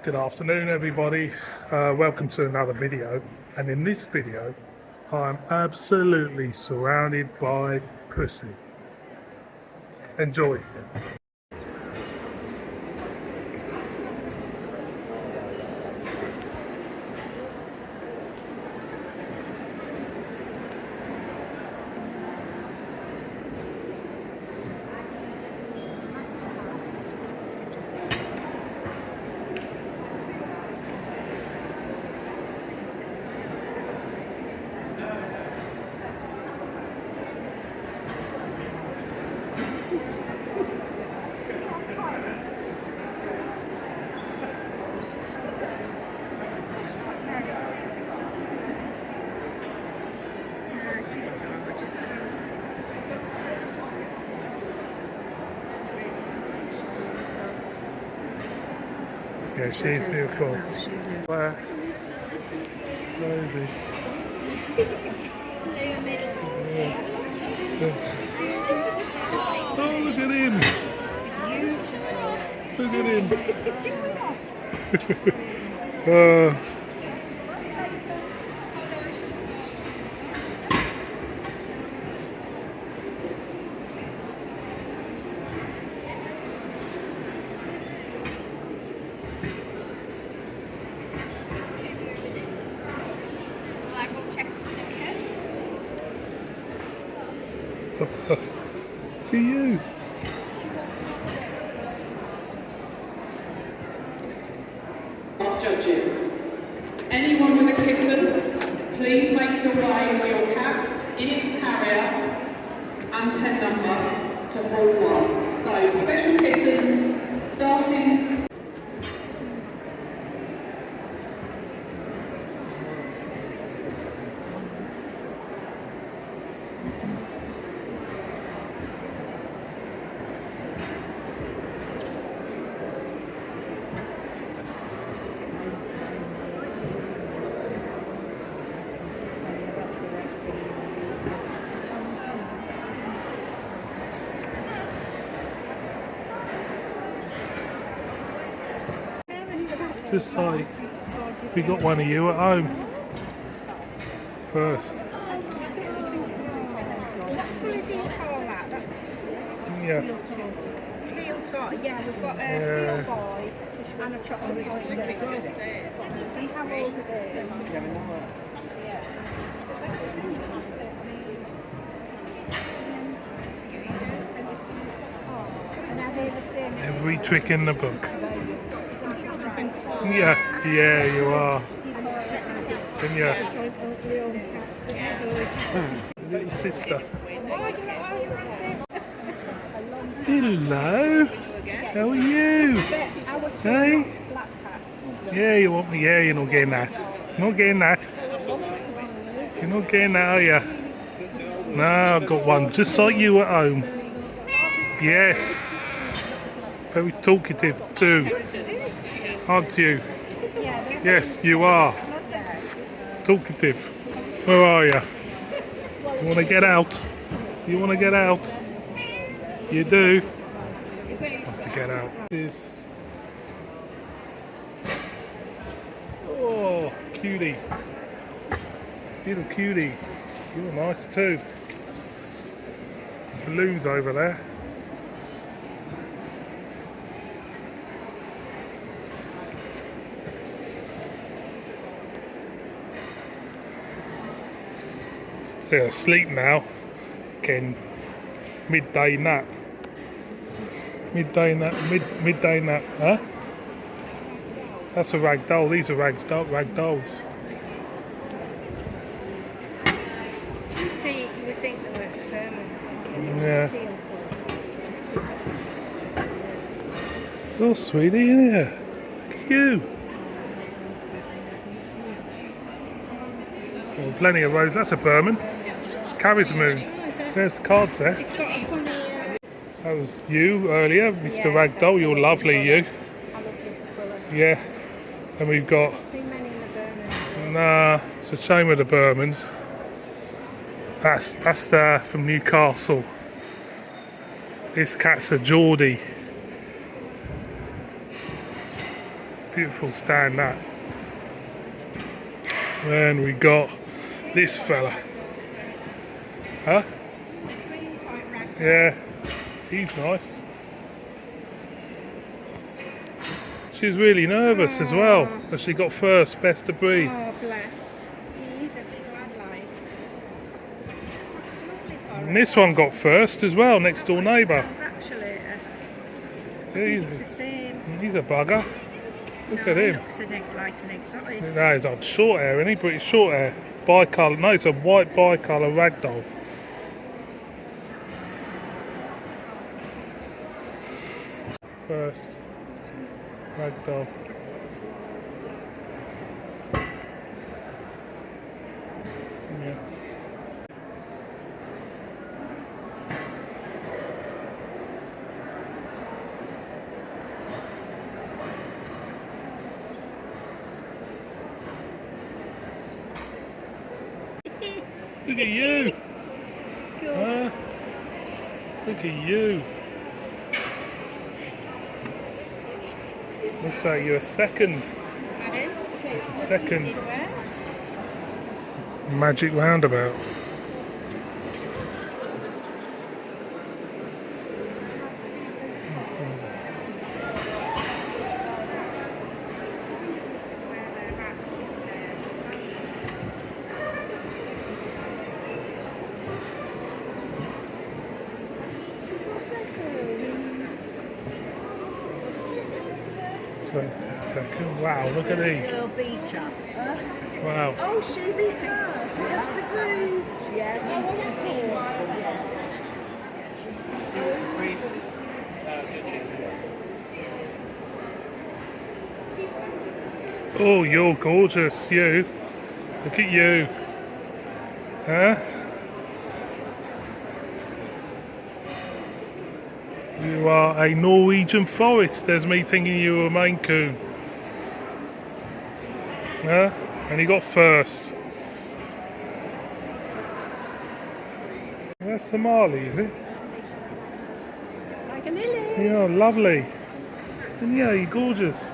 Good afternoon everybody, welcome to another video, and in this video I'm absolutely surrounded by pussy. Enjoy. Yeah, she's beautiful. Where? Where is he? Oh, look at him! Look at him! To you. Judging. Anyone with a kitten, please make your way with your cat in its carrier and pen number to hall 1. So special kittens starting. Just like we got one of you at home first. Yeah. Seal tot, yeah, we've got a seal boy and a chocolate boy. And how old are they? And are they the same? Every trick in the book. Yeah, you are. And yeah. Little sister. Hello. How are you? Hey? Yeah, you want me? Yeah, you're not getting that. You're not getting that. You're not getting that, are you? No, I've got one just like you at home. Yes. Very talkative too. Aren't you? Yes, you are. Talkative. Where are you? You want to get out? You want to get out? You do? Wants to get out. This. Oh, cutie. Little cutie. You're nice too. Blue's over there. So they're asleep now. Getting midday nap. Midday nap, huh? That's a rag doll. These are rag dolls. See, you would think they were permanent. Yeah. Oh, sweetie, in here. Look at you. Oh, plenty of rose. That's a Burman. Carries moon. There's the cards there. It's got a funny. That was you earlier, Mr. Ragdoll. You're lovely, you. I love this colour. Yeah. And we've got. Too many in the Burman. Nah, it's a shame with the Burmans. That's from Newcastle. This cat's a Geordie. Beautiful stand that. Then we got this fella. Huh? Yeah, he's nice. She's really nervous as well, but she got first, best of breed. Oh, bless. He's a big lad, like. That's lovely for And this one got first as well, next door neighbour. Congratulate her. Yeah, It's the same. he's a bugger. Look No, at he him. looks like an exotic. No, he's got short hair, isn't he? But it's short hair. Bicolour. No, it's a white bicolour ragdoll. First ragdoll. Yeah. Look at you! Huh? Look at you! Looks like you're a second. Pardon? A second Did well. magic roundabout. First and second. Wow, look at these. Little beacher. Wow. Oh, she beat her. That's the food. Yeah, I want to see Oh, you're gorgeous, you. Look at you. Huh? You are a Norwegian forest. There's me thinking you were a Maine Coon. Huh? And he got first. That's Somali, is it? like a lily. Yeah, lovely. And yeah, you're gorgeous.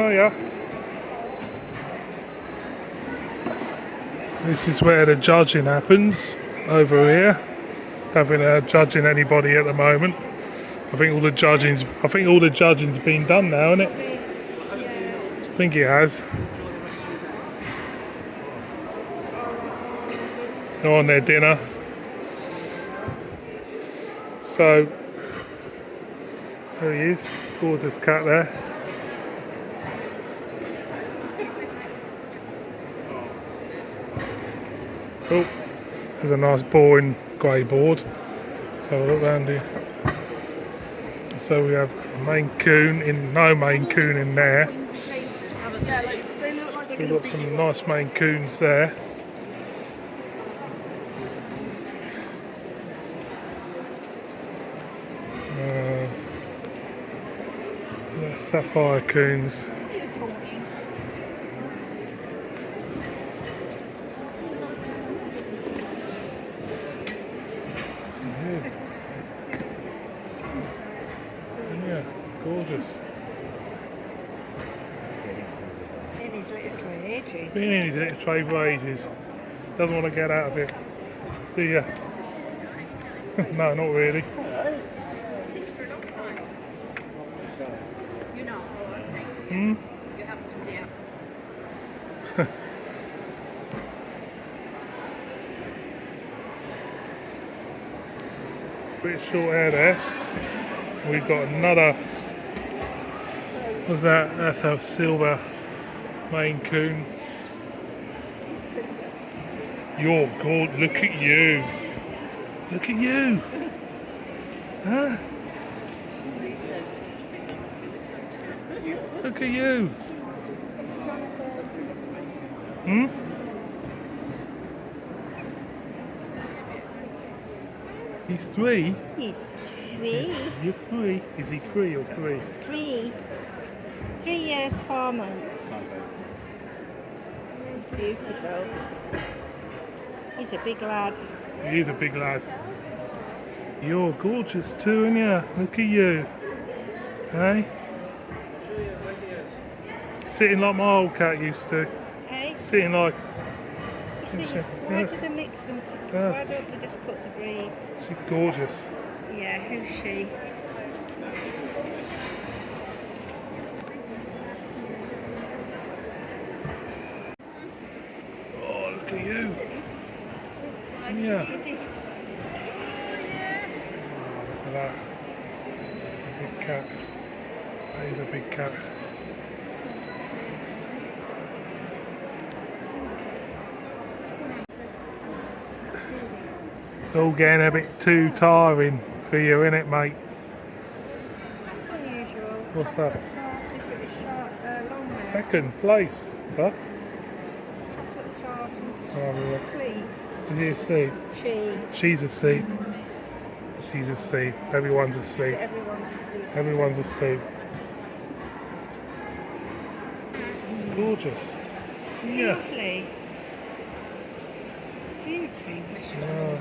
Oh yeah. This is where the judging happens, over here. Having judging anybody at the moment. I think all the judging's been done now, isn't it? I think it has. They're on their dinner. So there he is, gorgeous cat there. Oh, there's a nice boring grey board. So look round here. So we have Maine Coon in, no Maine Coon in there. So we've got some nice Maine Coons there. Sapphire Coons. Yeah, gorgeous. In his little tray ages. Been in his little tray for ages. Doesn't want to get out of it. Do you? No, not really. Hmm? Bit of short hair there. We've got another. What's that? That's a silver Maine Coon. You're good. Look at you. Look at you. Huh? Look at you. Hmm? He's three. He's 3. You're three. Is he 3 or 3? 3. 3 years, 4 months. He's beautiful. He's a big lad. He is a big lad. You're gorgeous too, aren't you? Look at you. Hey? Sitting like my old cat used to. Hey, Sitting like... you see, why do they mix them together? Yeah. Why don't they just put the breeds? She's gorgeous. Yeah, who's she? Oh, look at you. Yeah. Oh, look at that. It's a big cat. That is a big cat. It's all getting a bit too tiring for you, isn't it, mate? That's unusual. What's that? Long hair. Second place. Huh? Chocolate tart Oh, and look. sleep. Is he asleep? She. She's asleep. She's asleep. Everyone's asleep. Everyone's asleep. Everyone's asleep. Gorgeous. Yeah. Lovely. Seriously. Yeah.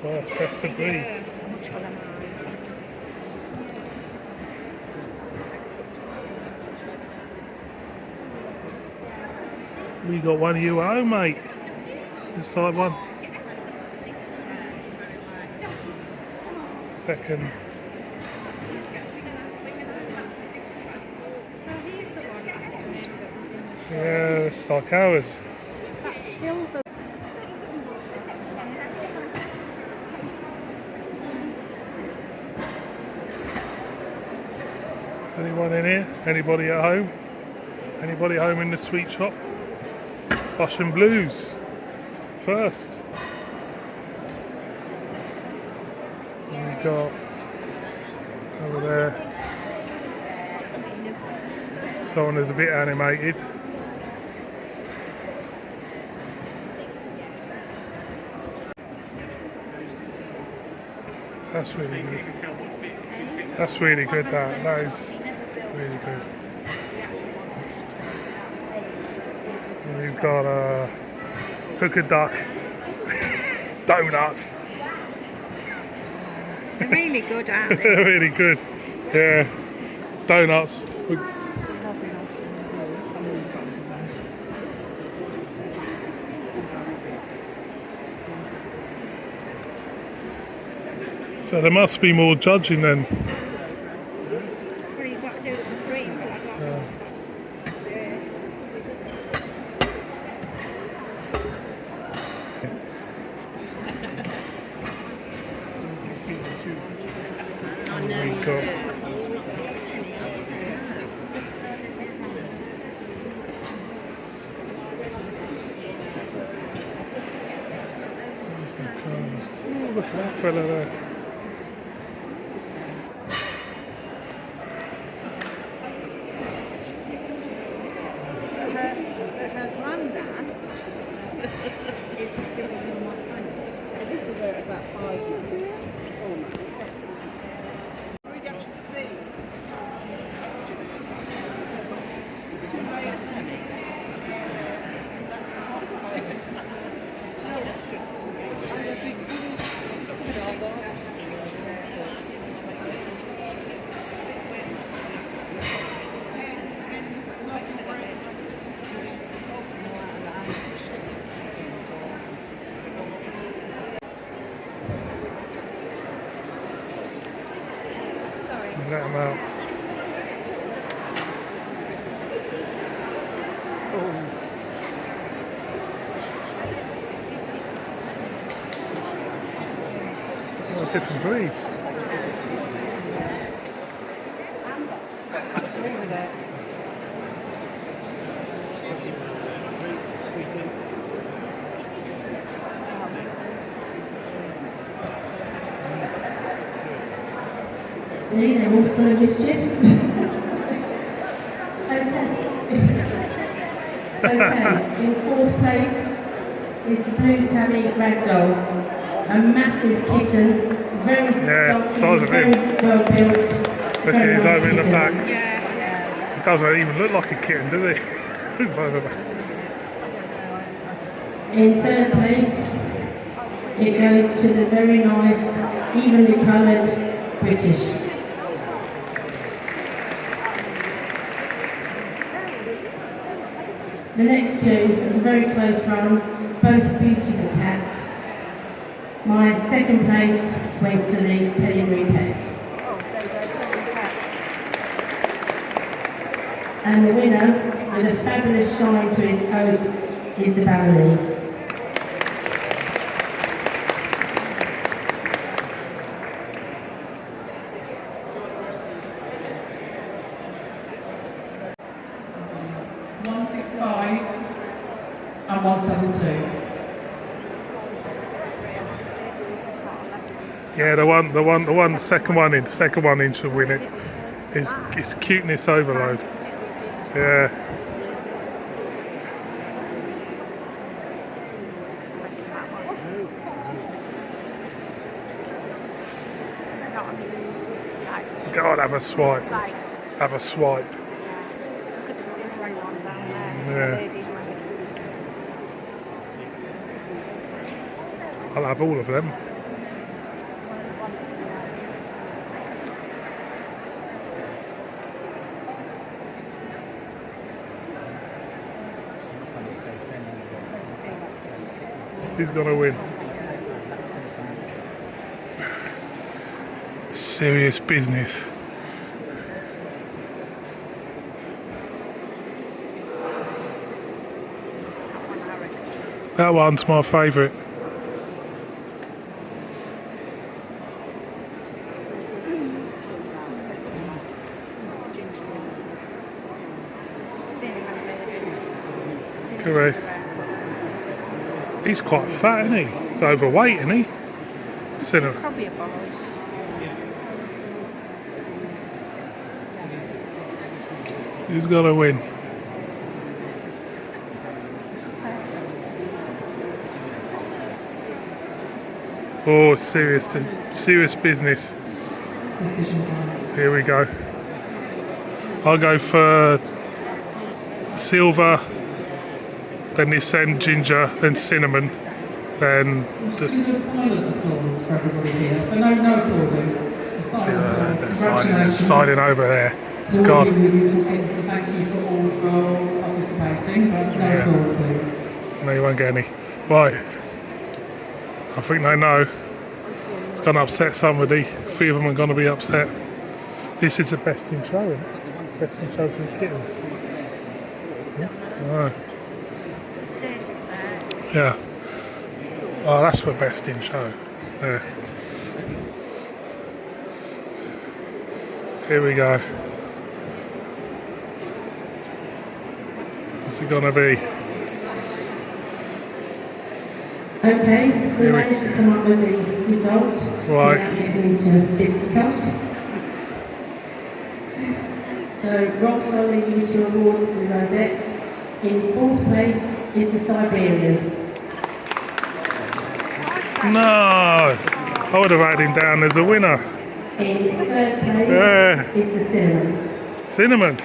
First best of breed. Yeah. Much for them. We got one of you at home, mate. This side one. Second. Oh, here's the one that was in the Yeah, it's like ours. That's silver. Anyone in here? Anybody at home? Anybody home in the sweet shop? Bosh and Blues. First. And we've got over there someone who's a bit animated. That's really good. That's really good, that is really good. And we've got a hooker duck, donuts. They're really good, aren't they? They're really good. Yeah, donuts. So there must be more judging then. Well, you've got to do it supreme, but I don't know if that's today. We've got oh, look at that fella there. Her granddad is giving her my money. This is her about 5 months. We can actually see. Let them out. Oh, different breeds. See, they're all full of mischief. Okay, in fourth place is the Blue Tabby Ragdoll. A massive kitten, very Yeah, stocky, size of very him. well built. Look, very he's nice over in the kitten. back. Yeah. He doesn't even look like a kitten, does he? He's over there. In third place, it goes to the very nice evenly coloured British. The next two is a very close run, both beautiful cats. My second place went to the pedigree pet. And the winner, with a fabulous shine to his coat, is the Balinese. And 172. Yeah, the second one in should win it. It's cuteness overload. Yeah. God, have a swipe. Have a swipe. Yeah. I'll have all of them. Who's gonna win? Serious business. That one's my favourite. Correct. He's quite fat, isn't he? He's overweight, isn't he? Cinnamon. Probably a boy. Who's gonna win? Oh, serious business. Here we go. I'll go for silver, then this end ginger, then cinnamon, then Just going to do a silent applause for everybody here. So no applauding. A silent applause. they're Congratulations. signing over there. To all God. you who were talking, so thank you for all for participating, but no applause please. No, you won't get any. Right. I think they know. It's going to upset somebody. 3 of them are going to be upset. This is the best in show, isn't it? Best in show for the kittens. Yeah. Right. Yeah. Oh, that's for best in show. Yeah. Here we go. What's it gonna be? Okay, we managed to come up with the result Right. without getting into fisticuffs. So Rob solely you two awards and rosettes. In 4th place is the Siberian. No! I would have had him down as a winner. In 3rd place is the Cinnamon. Cinnamon.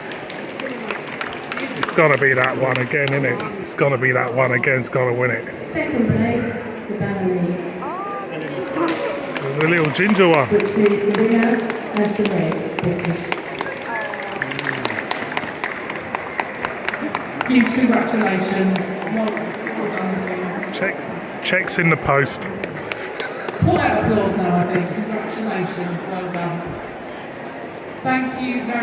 It's gonna be that one again, isn't it? It's gonna be that one again. It's gonna win it. 2nd place, the Balinese. The little ginger one. Which is the winner as the red British. Huge congratulations. Well done. Checks in the post. Pull out applause now, I think. Congratulations. Well done. Thank you very much.